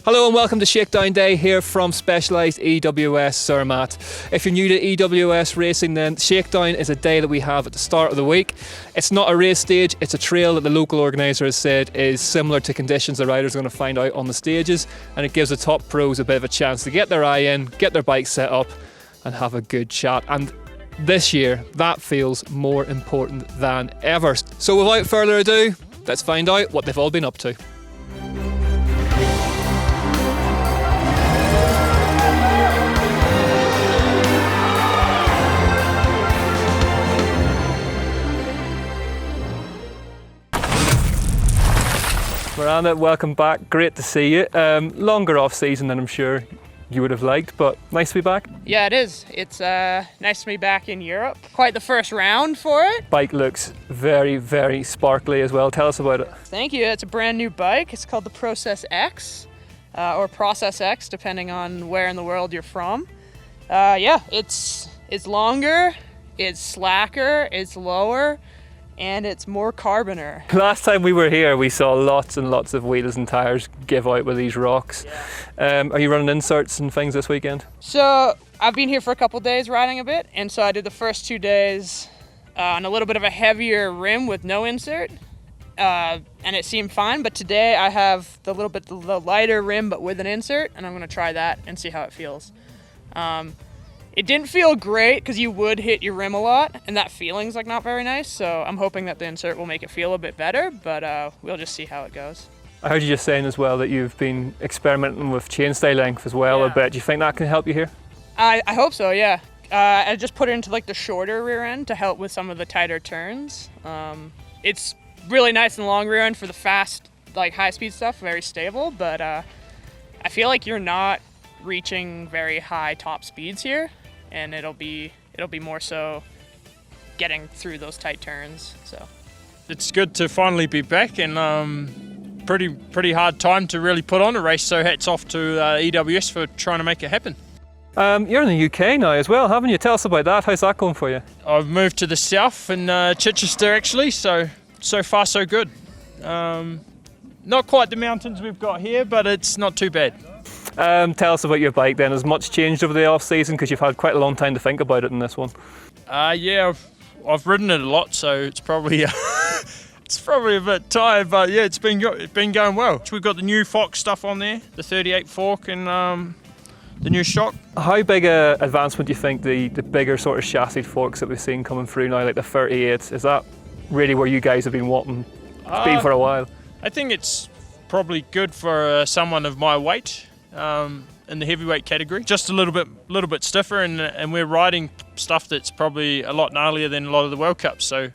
Hello and welcome to Shakedown Day here from Specialised EWS Zermatt. If you're new to EWS racing, then Shakedown is a day that we have at the start of the week. It's not a race stage, it's a trail that the local organiser has said is similar to conditions the riders are going to find out on the stages, and it gives the top pros a bit of a chance to get their eye in, get their bike set up and have a good chat. And this year, that feels more important than ever. So without further ado, let's find out what they've all been up to. Miranda, welcome back. Great to see you. Longer off season than I'm sure you would have liked, but nice to be back. Yeah, it is. It's nice to be back in Europe. Quite the first round for it. Bike looks very, very sparkly as well. Tell us about it. Thank you. It's a brand new bike. It's called the Process X, or Process X, depending on where in the world you're from. Yeah, it's longer, it's slacker, it's lower, and it's more carboner. Last time we were here, we saw lots and lots of wheels and tyres give out with these rocks. Yeah. Are you running inserts and things this weekend? So I've been here for a couple days riding a bit, and so I did the first 2 days on a little bit of a heavier rim with no insert, and it seemed fine. But today I have the lighter rim but with an insert, and I'm going to try that and see how it feels. It didn't feel great because you would hit your rim a lot, and that feeling's like not very nice. So I'm hoping that the insert will make it feel a bit better, but we'll just see how it goes. I heard you just saying as well that you've been experimenting with chainstay length as well a bit. Do you think that can help you here? I hope so, yeah. I just put it into like the shorter rear end to help with some of the tighter turns. It's really nice in the long rear end for the fast, like high speed stuff, very stable, but I feel like you're not reaching very high top speeds here, and it'll be more so getting through those tight turns. So it's good to finally be back, and pretty hard time to really put on a race, so hats off to EWS for trying to make it happen. You're in the UK now as well, haven't you? Tell us about that. How's that going for you? I've moved to the south in Chichester actually, so far so good. Not quite the mountains we've got here, but it's not too bad. Tell us about your bike then. Has much changed over the off season, because you've had quite a long time to think about it in this one? Yeah, I've ridden it a lot, so it's probably it's probably a bit tired, but yeah, it's been going well. We've got the new Fox stuff on there, the 38 fork, and the new shock. How big a advancement do you think the bigger sort of chassis forks that we've seen coming through now, like the 38, is that really where you guys have been wanting to be for a while? I think it's probably good for someone of my weight. In the heavyweight category, just a little bit stiffer, and we're riding stuff that's probably a lot gnarlier than a lot of the World Cups, so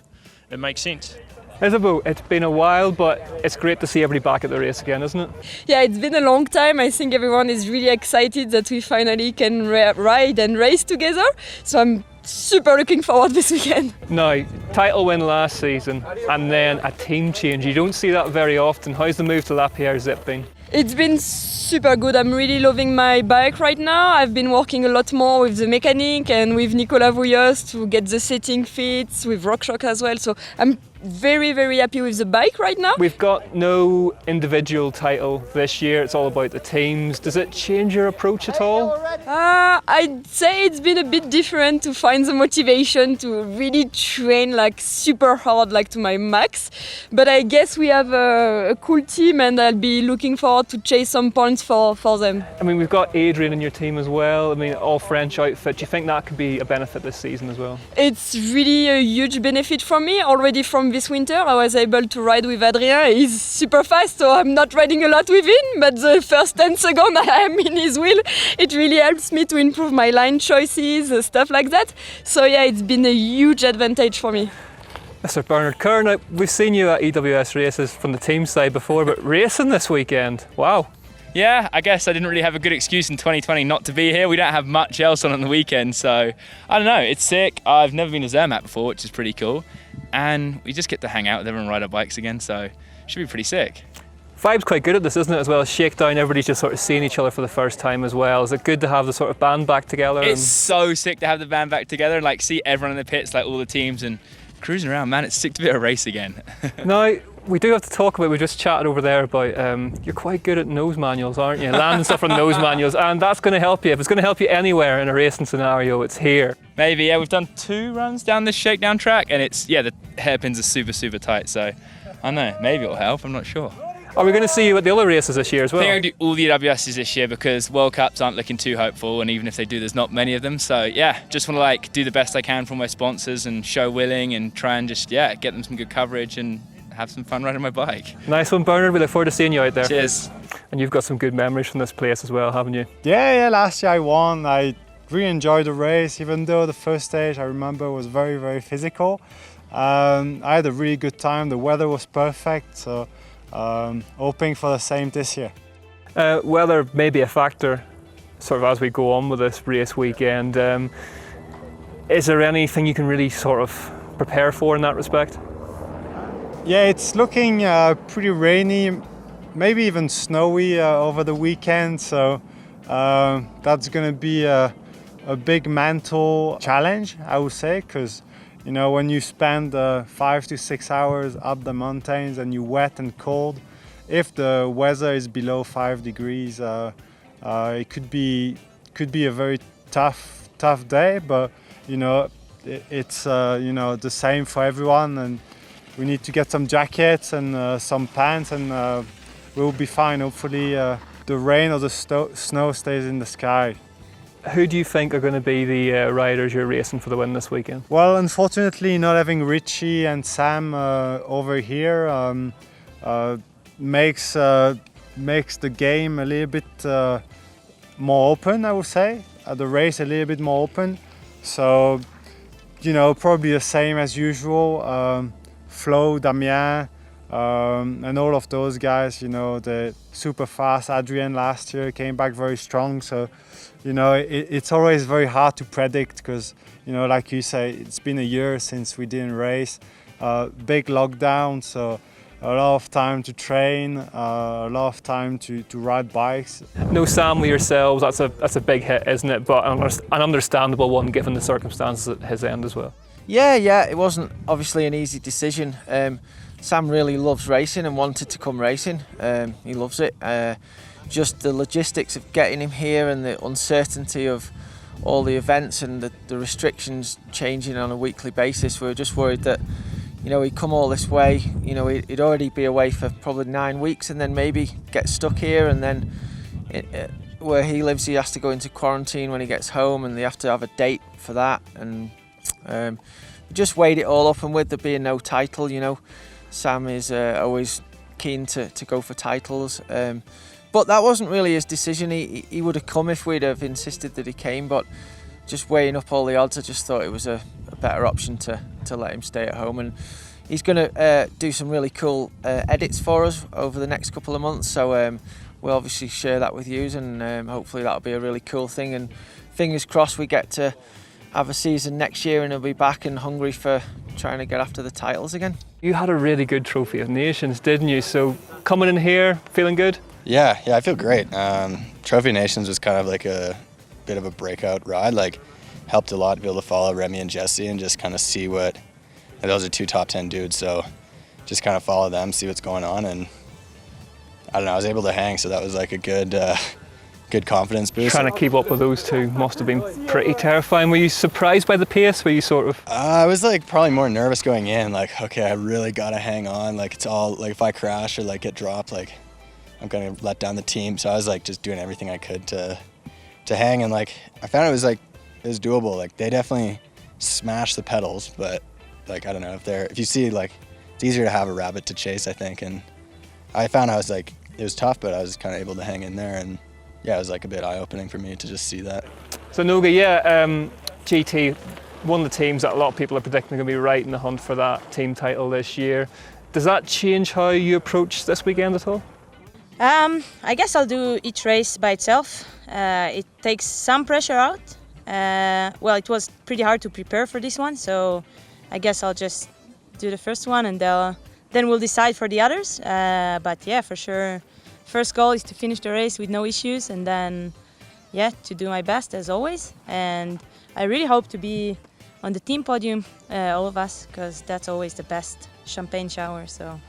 it makes sense. Isabel, it's been a while, but it's great to see everybody back at the race again, isn't it? Yeah, it's been a long time. I think everyone is really excited that we finally can ride and race together, so I'm super looking forward this weekend. Now, title win last season and then a team change. You don't see that very often. How's the move to Lapierre Zip been? It's been super good. I'm really loving my bike right now. I've been working a lot more with the mechanic and with Nicolas Vouillos to get the setting fits, with RockShox as well. So I'm very, very happy with the bike right now. We've got no individual title this year. It's all about the teams. Does it change your approach at all? I'd say it's been a bit different to find the motivation to really train like super hard, like to my max. But I guess we have a cool team, and I'll be looking forward to chase some points for them. I mean, we've got Adrian in your team as well. I mean, all French outfit. Do you think that could be a benefit this season as well? It's really a huge benefit for me. Already from this winter, I was able to ride with Adrien. He's super fast, so I'm not riding a lot with him, but the first 10 seconds I am in his wheel, it really helps me to improve my line choices, stuff like that. So yeah, it's been a huge advantage for me. Mr. Bernard Kerr, now we've seen you at EWS races from the team side before, but racing this weekend, wow. Yeah, I guess I didn't really have a good excuse in 2020 not to be here. We don't have much else on the weekend, so I don't know, it's sick. I've never been to Zermatt before, which is pretty cool, and we just get to hang out with everyone and ride our bikes again, so it should be pretty sick. Vibe's quite good at this, isn't it, as well as Shakedown? Everybody's just sort of seeing each other for the first time as well. Is it good to have the sort of band back together? It's so sick to have the band back together and like see everyone in the pits, like all the teams, and cruising around, man. It's sick to be at a race again. Now, We do have to talk about, we just chatted over there about, you're quite good at nose manuals, aren't you? Landing stuff from nose manuals, and that's going to help you. If it's going to help you anywhere in a racing scenario, it's here. Maybe, yeah, we've done 2 runs down this shakedown track, and it's, yeah, the hairpins are super, super tight, so I don't know, maybe it'll help, I'm not sure. Are we going to see you at the other races this year as well? I think I'm going to do all the EWSs this year because World Cups aren't looking too hopeful, and even if they do, there's not many of them. So yeah, just want to like do the best I can for my sponsors and show willing and try and just get them some good coverage and have some fun riding my bike. Nice one, Bernard. We look forward to seeing you out there. Cheers. And you've got some good memories from this place as well, haven't you? Yeah, last year I won. I really enjoyed the race, even though the first stage I remember was very, very physical. I had a really good time. The weather was perfect, so hoping for the same this year. Weather may be a factor sort of as we go on with this race weekend. Is there anything you can really sort of prepare for in that respect? Yeah, it's looking pretty rainy, maybe even snowy over the weekend, so that's going to be a big mental challenge, I would say, because you know, when you spend 5 to 6 hours up the mountains and you're wet and cold, if the weather is below 5 degrees, it could be a very tough day. But you know, it's you know, the same for everyone, and we need to get some jackets and some pants, and we'll be fine. Hopefully, the rain or the snow stays in the sky. Who do you think are going to be the riders you're racing for the win this weekend? Well, unfortunately, not having Richie and Sam over here makes the game a little bit more open, I would say. The race a little bit more open. So, you know, probably the same as usual. Flo, Damien, and all of those guys, you know, the super fast Adrien last year came back very strong. So, you know, it's always very hard to predict because, you know, like you say, it's been a year since we didn't race. Big lockdown, so a lot of time to train, a lot of time to ride bikes. No Sam with yourselves, that's a big hit, isn't it? But an understandable one given the circumstances at his end as well. Yeah, it wasn't obviously an easy decision. Sam really loves racing and wanted to come racing. He loves it. Just the logistics of getting him here and the uncertainty of all the events and the restrictions changing on a weekly basis. We were just worried that, you know, he'd come all this way, you know, he'd already be away for probably 9 weeks and then maybe get stuck here, and then where he lives he has to go into quarantine when he gets home, and they have to have a date for that, and just weighed it all up. And with there being no title, you know, Sam is always keen to go for titles. But that wasn't really his decision. He would have come if we'd have insisted that he came, but just weighing up all the odds, I just thought it was a better option to let him stay at home. And he's going to do some really cool edits for us over the next couple of months, so we'll obviously share that with you, and hopefully that'll be a really cool thing. And fingers crossed we get to have a season next year and he'll be back and hungry for trying to get after the titles again. You had a really good Trophy of Nations, didn't you? So coming in here, feeling good? Yeah, I feel great. Trophy of Nations was kind of like a bit of a breakout ride. Like, helped a lot to be able to follow Remy and Jesse and just kind of see what, and those are 2 top 10 dudes, so just kind of follow them, see what's going on, and I don't know, I was able to hang, so that was like a good confidence boost. Trying to keep up with those two must have been pretty terrifying. Were you surprised by the pace? Were you sort of? I was like probably more nervous going in, like, okay, I really gotta hang on, like it's all, like if I crash or like get dropped, like I'm gonna let down the team. So I was like just doing everything I could to hang, and like I found it was doable. Like they definitely smash the pedals, but like I don't know if you see, like it's easier to have a rabbit to chase, I think, and I found I was like, it was tough, but I was kind of able to hang in there, and yeah, it was like a bit eye-opening for me to just see that. So Noga, GT, one of the teams that a lot of people are predicting are going to be right in the hunt for that team title this year. Does that change how you approach this weekend at all? I guess I'll do each race by itself. It takes some pressure out. Well, it was pretty hard to prepare for this one, so I guess I'll just do the first one and then we'll decide for the others. But yeah, for sure, first goal is to finish the race with no issues, and then to do my best as always. And I really hope to be on the team podium, all of us, because that's always the best champagne shower. So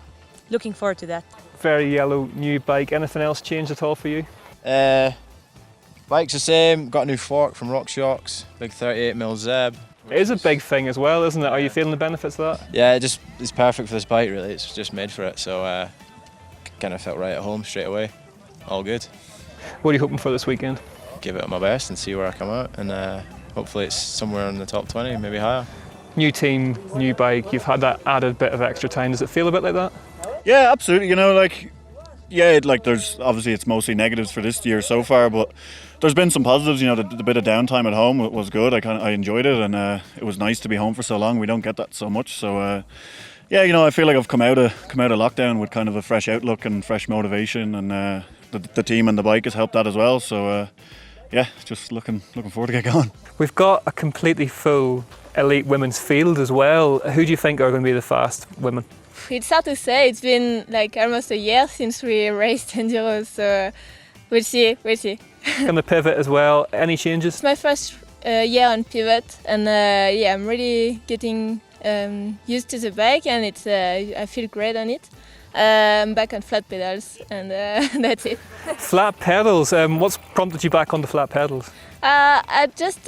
looking forward to that. Very yellow new bike. Anything else changed at all for you? Bike's the same. Got a new fork from RockShox. Big 38mm Zeb. It is a big thing as well, isn't it? Are you feeling the benefits of that? Yeah, it's perfect for this bike really. It's just made for it. So kind of felt right at home straight away. All good. What are you hoping for this weekend? Give it my best and see where I come out, and hopefully it's somewhere in the top 20, maybe higher. New team, new bike. You've had that added bit of extra time. Does it feel a bit like that? Yeah, absolutely. You know, there's obviously it's mostly negatives for this year so far, but there's been some positives. You know, the bit of downtime at home was good. I enjoyed it, and it was nice to be home for so long. We don't get that so much. So yeah, you know, I feel like I've come out of lockdown with kind of a fresh outlook and fresh motivation, and the team and the bike has helped that as well. So yeah, just looking forward to get going. We've got a completely full elite women's field as well. Who do you think are going to be the fast women? It's hard to say. It's been like almost a year since we raced Enduro, so we'll see. And the pivot as well. Any changes? It's my first year on pivot, and yeah, I'm really getting used to the bike, and it's I feel great on it. I'm back on flat pedals, and that's it. Flat pedals. What's prompted you back on the flat pedals? I just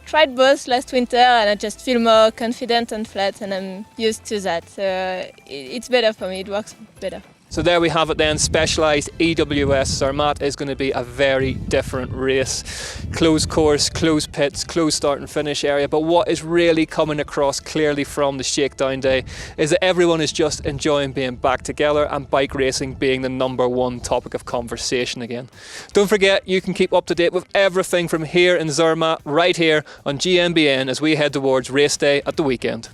tried both last winter, and I just feel more confident on flat, and I'm used to that. So it's better for me. It works better. So there we have it then. Specialised EWS Zermatt is going to be a very different race. Closed course, closed pits, closed start and finish area. But what is really coming across clearly from the Shakedown day is that everyone is just enjoying being back together, and bike racing being the #1 topic of conversation again. Don't forget, you can keep up to date with everything from here in Zermatt right here on GMBN as we head towards race day at the weekend.